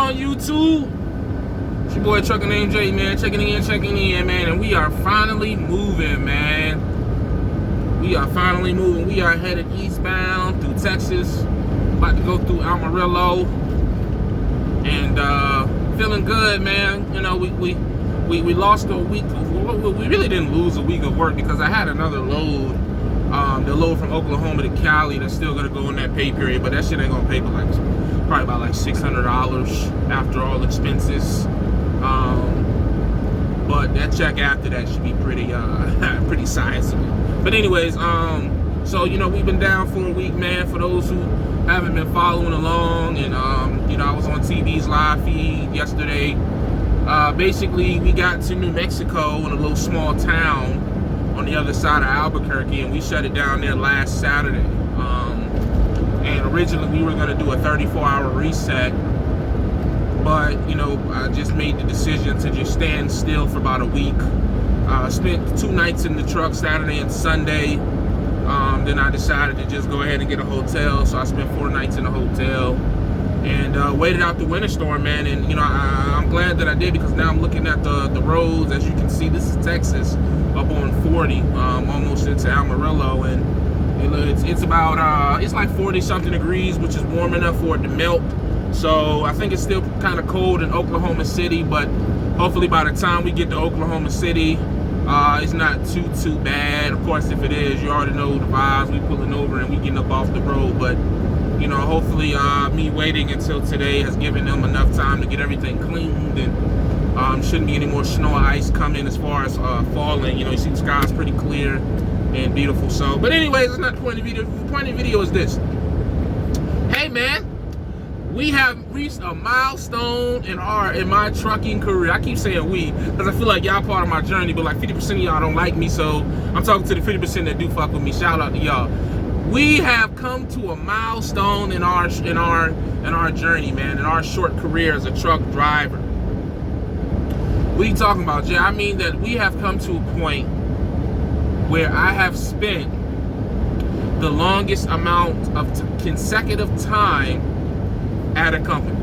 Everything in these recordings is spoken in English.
on, YouTube? It's your boy ATruckerNamedJay, man. Checking in, man. And we are finally moving, man. We are finally moving. We are headed eastbound through Texas. About to go through Amarillo. And feeling good, man. You know, we lost a week. We really didn't lose a week of work because I had another load. The load from Oklahoma to Cali that's still gonna go in that pay period, but that shit ain't gonna pay but like probably about like $600 after all expenses. But that check after that should be pretty pretty sizable. But anyways, so you know, we've been down for a week, man. For those who haven't been following along, and you know, I was on TV's live feed yesterday. Basically, we got to New Mexico in a little small town on the other side of Albuquerque, and we shut it down there last Saturday. And originally we were going to do a 34-hour reset, but you know, I just made the decision to just stand still for about a week. Spent 2 nights in the truck, Saturday and Sunday. Then I decided to just go ahead and get a hotel, so I spent 4 nights in a hotel and waited out the winter storm, man. And you know, I'm glad that I did, because now I'm looking at the roads. As you can see, this is Texas, up on 40, almost into Amarillo, and it's about it's like 40 something degrees, which is warm enough for it to melt. So I think it's still kind of cold in Oklahoma City, but hopefully by the time we get to Oklahoma City, it's not too bad. Of course, if it is, you already know the vibes. We pulling over and we getting up off the road, but you know, hopefully me waiting until today has given them enough time to get everything cleaned, and shouldn't be any more snow or ice coming as far as falling. You know, you see the sky's pretty clear and beautiful. So, but anyways, it's not the point of the video. The point of the video is this. Hey, man, we have reached a milestone in my trucking career. I keep saying we, because I feel like y'all part of my journey, but like 50% of y'all don't like me, so I'm talking to the 50% that do fuck with me. Shout out to y'all. We have come to a milestone in our journey, man, in our short career as a truck driver. What are you talking about, Jay? I mean that we have come to a point where I have spent the longest amount of consecutive time at a company.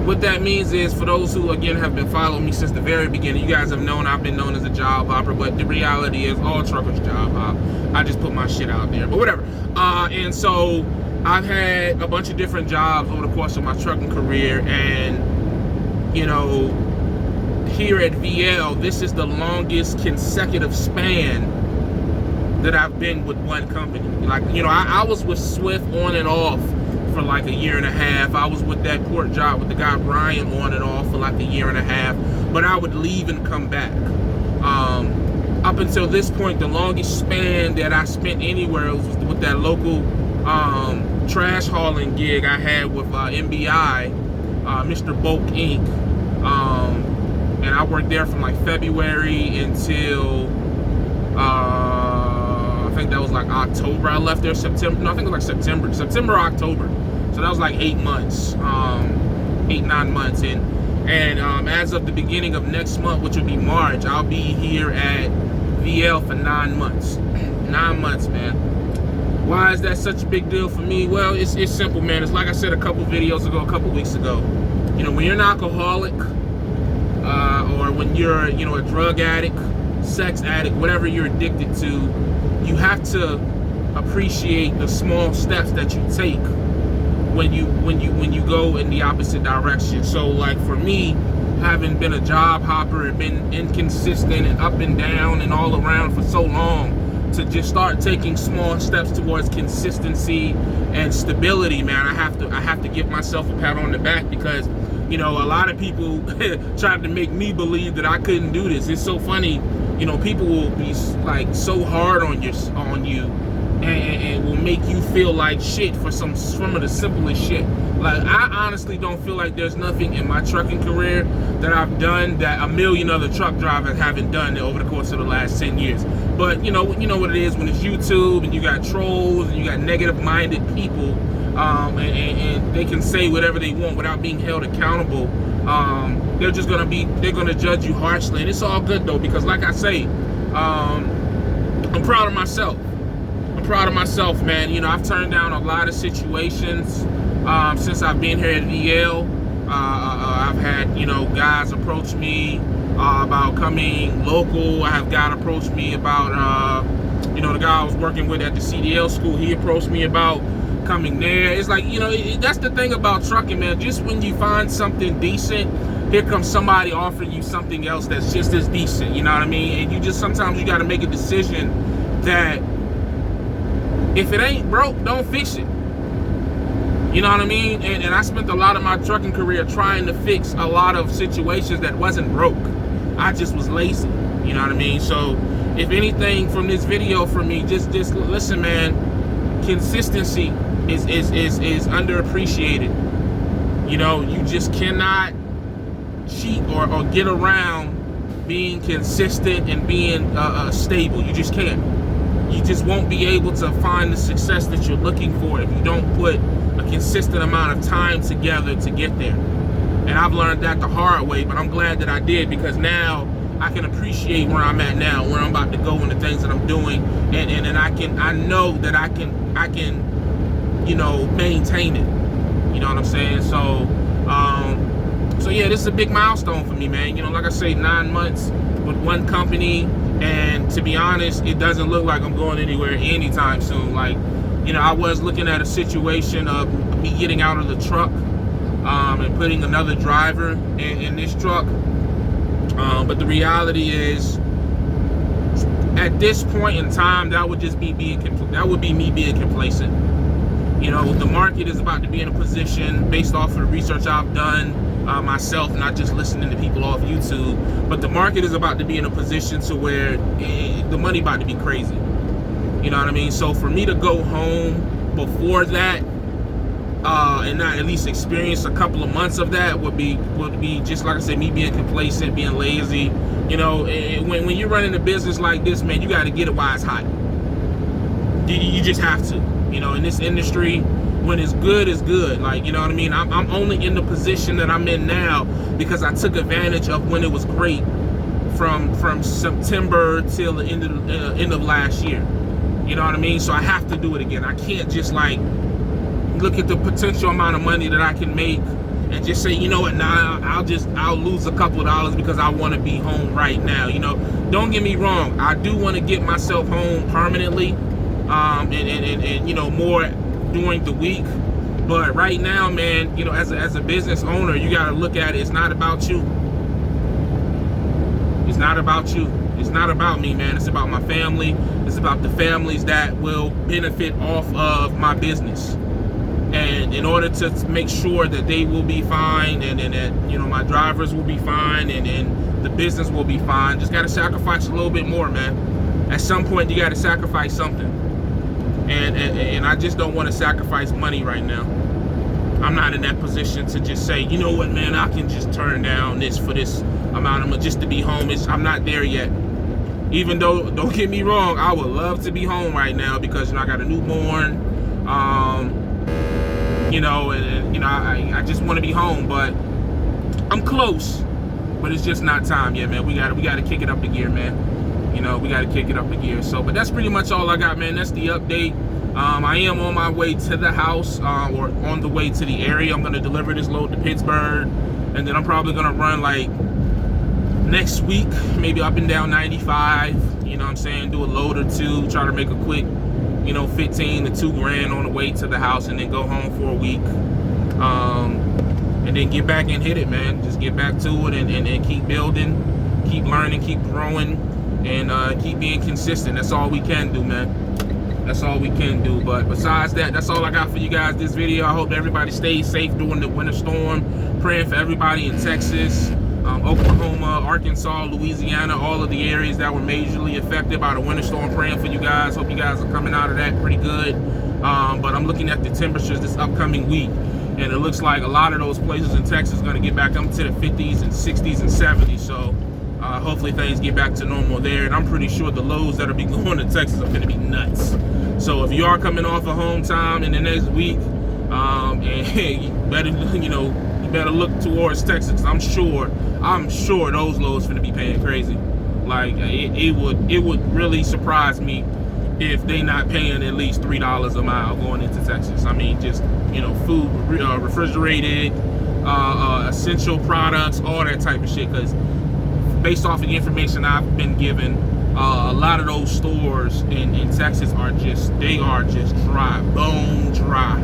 What that means is, for those who again have been following me since the very beginning, you guys have known I've been known as a job hopper, but the reality is all truckers job hop. I just put my shit out there, but whatever. And so I've had a bunch of different jobs over the course of my trucking career, and you know, here at VL, this is the longest consecutive span that I've been with one company. Like, you know, I was with Swift on and off for like 1.5 years. I was with that port job with the guy Brian on and off for like 1.5 years, but I would leave and come back. Up until this point, the longest span that I spent anywhere was with that local trash hauling gig I had with MBI, Mr. Bulk Inc. And I worked there from like February until I think that was like October. I left there September. No, I think it was like September or October. So that was like 8 months, 8-9 months. And as of the beginning of next month, which will be March, I'll be here at VL for 9 months. 9 months, man. Why is that such a big deal for me? Well, it's simple, man. It's like I said a couple videos ago, a couple weeks ago. You know, when you're an alcoholic, or when you're, you know, a drug addict, sex addict, whatever you're addicted to, you have to appreciate the small steps that you take when you go in the opposite direction. So like for me, having been a job hopper and been inconsistent and up and down and all around for so long, to just start taking small steps towards consistency and stability, man, I have to give myself a pat on the back, because you know, a lot of people tried to make me believe that I couldn't do this. It's so funny, you know, people will be like so hard on you and will make you feel like shit for some of the simplest shit. Like, I honestly don't feel like there's nothing in my trucking career that I've done that 1 million other truck drivers haven't done over the course of the last 10 years. But you know what it is when it's YouTube and you got trolls and you got negative-minded people, and they can say whatever they want without being held accountable. They're gonna judge you harshly, and it's all good though, because like I say, I'm proud of myself. I'm proud of myself, man. You know, I've turned down a lot of situations since I've been here at VL. I've had, you know, guys approach me about coming local. I have guys approach me about, you know, the guy I was working with at the CDL school, he approached me about coming there. It's like, you know, that's the thing about trucking, man. Just when you find something decent, here comes somebody offering you something else that's just as decent, you know what I mean? And you just, sometimes you got to make a decision that if it ain't broke, don't fix it. You know what I mean? And I spent a lot of my trucking career trying to fix a lot of situations that wasn't broke. I just was lazy, you know what I mean? So if anything from this video for me, just listen, man, consistency is underappreciated. You know, you just cannot cheat or get around being consistent and being stable. You just can't. You just won't be able to find the success that you're looking for if you don't put a consistent amount of time together to get there. And I've learned that the hard way, but I'm glad that I did, because now I can appreciate where I'm at now, where I'm about to go, and the things that I'm doing, and I know that I can, you know, maintain it. You know what I'm saying? So so yeah, this is a big milestone for me, man. You know, like I say, 9 months with one company, and to be honest, it doesn't look like I'm going anywhere anytime soon. Like, you know, I was looking at a situation of me getting out of the truck and putting another driver in this truck. But the reality is, at this point in time, that would just be me being complacent. You know, the market is about to be in a position, based off of the research I've done myself, not just listening to people off YouTube, but the market is about to be in a position to where the money about to be crazy. You know what I mean? So for me to go home before that and not at least experience a couple of months of that would be just, like I said, me being complacent, being lazy. You know, when you're running a business like this, man, you got to get it while it's hot. You just have to. You know, in this industry, when it's good, it's good. Like, you know what I mean? I'm only in the position that I'm in now because I took advantage of when it was great, from September till the end of last year. You know what I mean? So I have to do it again. I can't just like look at the potential amount of money that I can make and just say, you know what, nah, I'll lose a couple of dollars because I want to be home right now. You know, don't get me wrong, I do want to get myself home permanently, and you know, more during the week. But right now, man, you know, as a business owner, you got to look at it. It's not about you. It's not about you. It's not about me, man. It's about my family. It's about the families that will benefit off of my business. And in order to make sure that they will be fine, and that, you know, my drivers will be fine, and the business will be fine, just got to sacrifice a little bit more, man. At some point, you got to sacrifice something. And I just don't want to sacrifice money right now. I'm not in that position to just say, you know what, man, I can just turn down this for this amount of money just to be home. I'm not there yet. Even though, don't get me wrong, I would love to be home right now because, you know, I got a newborn, you know, and you know, I just want to be home, but I'm close. But it's just not time yet, man. We got to kick it up a gear, man. You know, we got to kick it up a gear. So, but that's pretty much all I got, man. That's the update. I am on my way to the house, or on the way to the area. I'm going to deliver this load to Pittsburgh, and then I'm probably going to run like next week, maybe up and down 95, you know what I'm saying, do a load or two, try to make a quick, you know, 15 to 2 grand on the way to the house, and then go home for a week, and then get back and hit it, man. Just get back to it, and keep building, keep learning, keep growing, and keep being consistent. That's all we can do, man. That's all we can do. But besides that, that's all I got for you guys this video. I hope everybody stays safe during the winter storm. Praying for everybody in Texas, Oklahoma, Arkansas, Louisiana, all of the areas that were majorly affected by the winter storm. Praying for you guys. Hope you guys are coming out of that pretty good. But I'm looking at the temperatures this upcoming week, and it looks like a lot of those places in Texas are going to get back up to the 50s and 60s and 70s. So hopefully things get back to normal there. And I'm pretty sure the loads that are be going to Texas are going to be nuts. So if you are coming off of home time in the next week, and you better, you know, better look towards Texas. I'm sure those loads finna be paying crazy. Like it would really surprise me if they not paying at least $3 a mile going into Texas. I mean, just, you know, food, refrigerated, essential products, all that type of shit. Because based off of the information I've been given, a lot of those stores in Texas are just dry, bone dry.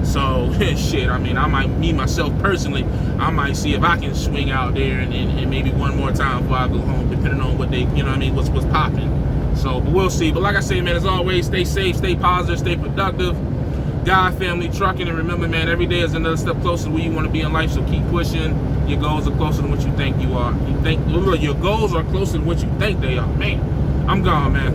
So shit, I mean, me myself personally, I might see if I can swing out there and maybe one more time before I go home, depending on what they, you know what I mean, what's popping. So, but we'll see. But like I say, man, as always, stay safe, stay positive, stay productive. God, family, trucking, and remember, man, every day is another step closer to where you want to be in life. So keep pushing. Your goals are closer than what you think you are. Your goals are closer than what you think they are. Man, I'm gone, man.